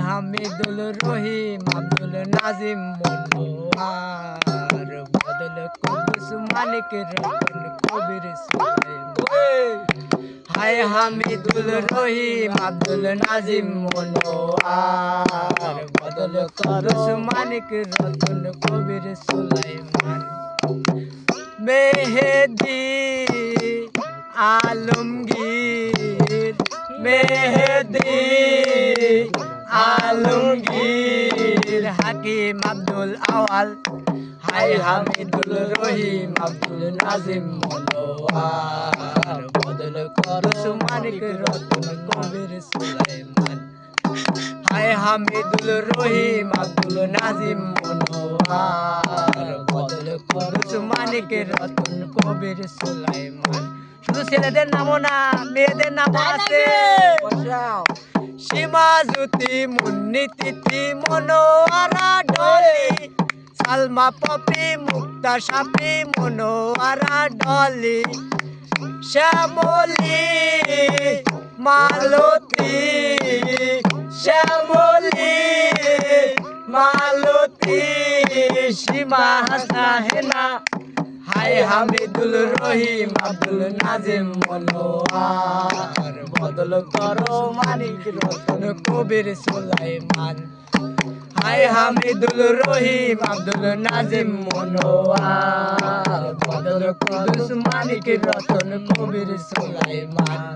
হামিদুল রহিম আব্দুল নাজিম মনোয়ার বদল কুদ্দুস মানিক রতন কবির সুলাইমান। হায় হামিদুল রহিম আব্দুল নাজিম মনোয়ার বদল কুদ্দুস মানিক রতন কবির সুলাইমান। মেহেদি আলমগীর মেহেদি আলমগীর হাকিম আব্দুল আওয়াল। হায় হামিদুল রহিম আব্দুল নাজিম মনোয়ার বদল কুদ্দুস মানিক রতন কবির সুলাইমান। হায় হামিদুল রহিম আব্দুল নাজিম মনোয়ার বদল কুদ্দুস মানিক রতন কবির সুলাইমান। শুধু ছেলেদের নামও না, মেয়েদের নামও আছে। সীমা জ্যোতি মুন্নি তিথি মনোয়ারা ডলি সালমা পপি মুক্তা সাপি মনোয়ারা ডলি শ্যামলী মালতী শ্যামলী মালতী সীমা হাসনা হেনা। হায় হামিদুল রহিম আব্দুল নাজিম মনোয়ার বদল করো মানিক রতন কবির সুলাইমান। হায় হামিদুল রহিম আব্দুল নাজিম মনোয়ার বদল কুদ্দুস মানিক রতন কবির সুলাইমান।